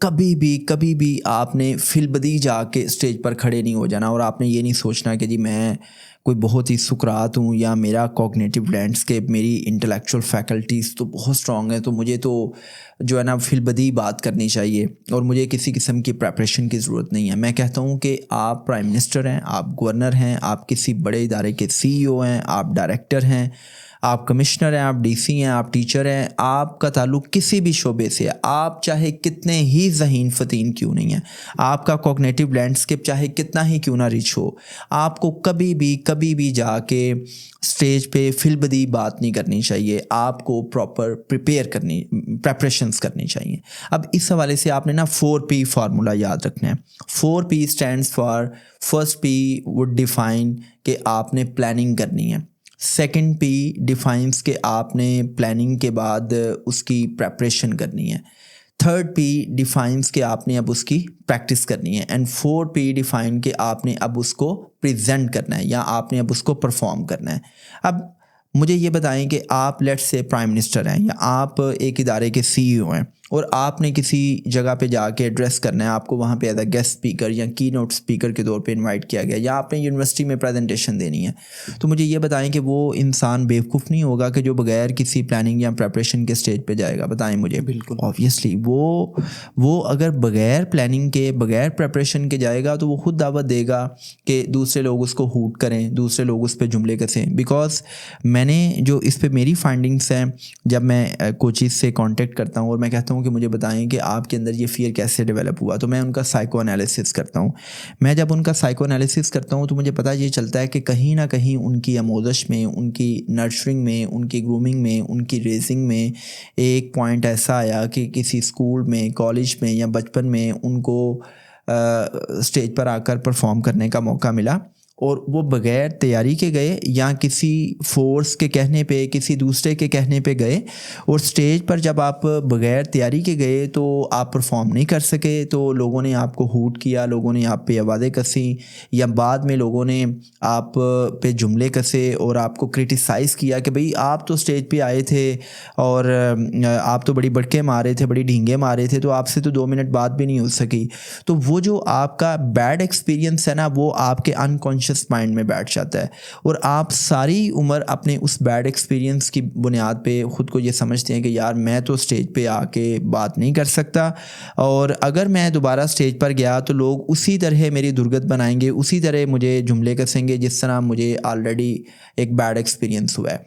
کبھی بھی آپ نے فی البدی جا کے اسٹیج پر کھڑے نہیں ہو جانا، اور آپ نے یہ نہیں سوچنا کہ جی میں کوئی بہت ہی سکرات ہوں یا میرا کوگنیٹو لینڈسکیپ، میری انٹلیکچوئل فیکلٹیز تو بہت اسٹرانگ ہیں، تو مجھے تو جو ہے نا فی البدی بات کرنی چاہیے اور مجھے کسی قسم کی پریپریشن کی ضرورت نہیں ہے۔ میں کہتا ہوں کہ آپ پرائم منسٹر ہیں، آپ گورنر ہیں، آپ کسی بڑے ادارے کے سی ای او ہیں، آپ ڈائریکٹر ہیں، آپ کمشنر ہیں، آپ ڈی سی ہیں، آپ ٹیچر ہیں، آپ کا تعلق کسی بھی شعبے سے ہے، آپ چاہے کتنے ہی ذہین فتین کیوں نہیں ہیں، آپ کا کوگنیٹو لینڈسکیپ چاہے کتنا ہی کیوں نہ ریچ ہو، آپ کو کبھی بھی جا کے اسٹیج پہ فی البدی بات نہیں کرنی چاہیے، آپ کو پراپر پریپریشنس کرنی چاہیے۔ اب اس حوالے سے آپ نے نا 4P فارمولا یاد رکھنا ہے۔ 4P stands for first P would define کہ آپ نے پلاننگ کرنی ہے، سیکنڈ پی ڈیفائنس کہ آپ نے پلاننگ کے بعد اس کی پریپریشن کرنی ہے، تھرڈ پی ڈیفائنس کہ آپ نے اب اس کی پریکٹس کرنی ہے، اینڈ 4P ڈیفائن کہ آپ نے اب اس کو پریزنٹ کرنا ہے یا آپ نے اب اس کو پرفارم کرنا ہے۔ اب مجھے یہ بتائیں کہ آپ لیٹس سے پرائم منسٹر ہیں یا آپ ایک ادارے کے سی ای او ہیں اور آپ نے کسی جگہ پہ جا کے ایڈریس کرنا ہے، آپ کو وہاں پہ ایز اے گیسٹ اسپیکر یا کی نوٹ اسپیکر کے طور پہ انوائٹ کیا گیا، یا آپ نے یونیورسٹی میں پریزنٹیشن دینی ہے، تو مجھے یہ بتائیں کہ وہ انسان بیوقوف نہیں ہوگا کہ جو بغیر کسی پلاننگ یا پریپریشن کے اسٹیج پہ جائے گا؟ بتائیں مجھے۔ بالکل آبویسلی وہ اگر بغیر پلاننگ کے، بغیر پریپریشن کے جائے گا تو وہ خود دعوت دے گا کہ دوسرے لوگ اس کو ہوٹ کریں، دوسرے لوگ اس پہ جملے کسیں۔ بیکاز میں نے جو اس پہ میری فائنڈنگس ہیں، جب میں کوچز سے کانٹیکٹ کرتا ہوں اور میں کہتا ہوں کہ مجھے بتائیں کہ آپ کے اندر یہ فیئر کیسے ڈیولپ ہوا، تو میں ان کا سائیکو انالیسس کرتا ہوں۔ میں جب ان کا سائیکو انالیسس کرتا ہوں تو مجھے پتہ یہ چلتا ہے کہ کہیں نہ کہیں ان کی آموزش میں، ان کی نرچرنگ میں، ان کی گرومنگ میں، ان کی ریزنگ میں ایک پوائنٹ ایسا آیا کہ کسی اسکول میں، کالج میں یا بچپن میں ان کو اسٹیج پر آ کر پرفارم کرنے کا موقع ملا، اور وہ بغیر تیاری کے گئے یا کسی فورس کے کہنے پہ، کسی دوسرے کے کہنے پہ گئے، اور اسٹیج پر جب آپ بغیر تیاری کے گئے تو آپ پرفارم نہیں کر سکے، تو لوگوں نے آپ کو ہوٹ کیا، لوگوں نے آپ پہ آوازیں کسیں، یا بعد میں لوگوں نے آپ پہ جملے کسے اور آپ کو کرٹیسائز کیا کہ بھئی آپ تو اسٹیج پہ آئے تھے اور آپ تو بڑی بڑکے مارے تھے، بڑی ڈھینگے مارے تھے، تو آپ سے تو 2 منٹ بات بھی نہیں ہو سکی۔ تو وہ جو آپ کا بیڈ ایکسپیرینس ہے نا، وہ آپ کے انکانشیس مائنڈ میں بیٹھ جاتا ہے، اور آپ ساری عمر اپنے اس بیڈ ایکسپیرینس کی بنیاد پہ خود کو یہ سمجھتے ہیں کہ یار میں تو اسٹیج پہ آ کے بات نہیں کر سکتا، اور اگر میں دوبارہ اسٹیج پر گیا تو لوگ اسی طرح میری درگت بنائیں گے، اسی طرح مجھے جملے کسیں گے جس طرح مجھے آلریڈی ایک بیڈ ایکسپیرینس ہوا ہے۔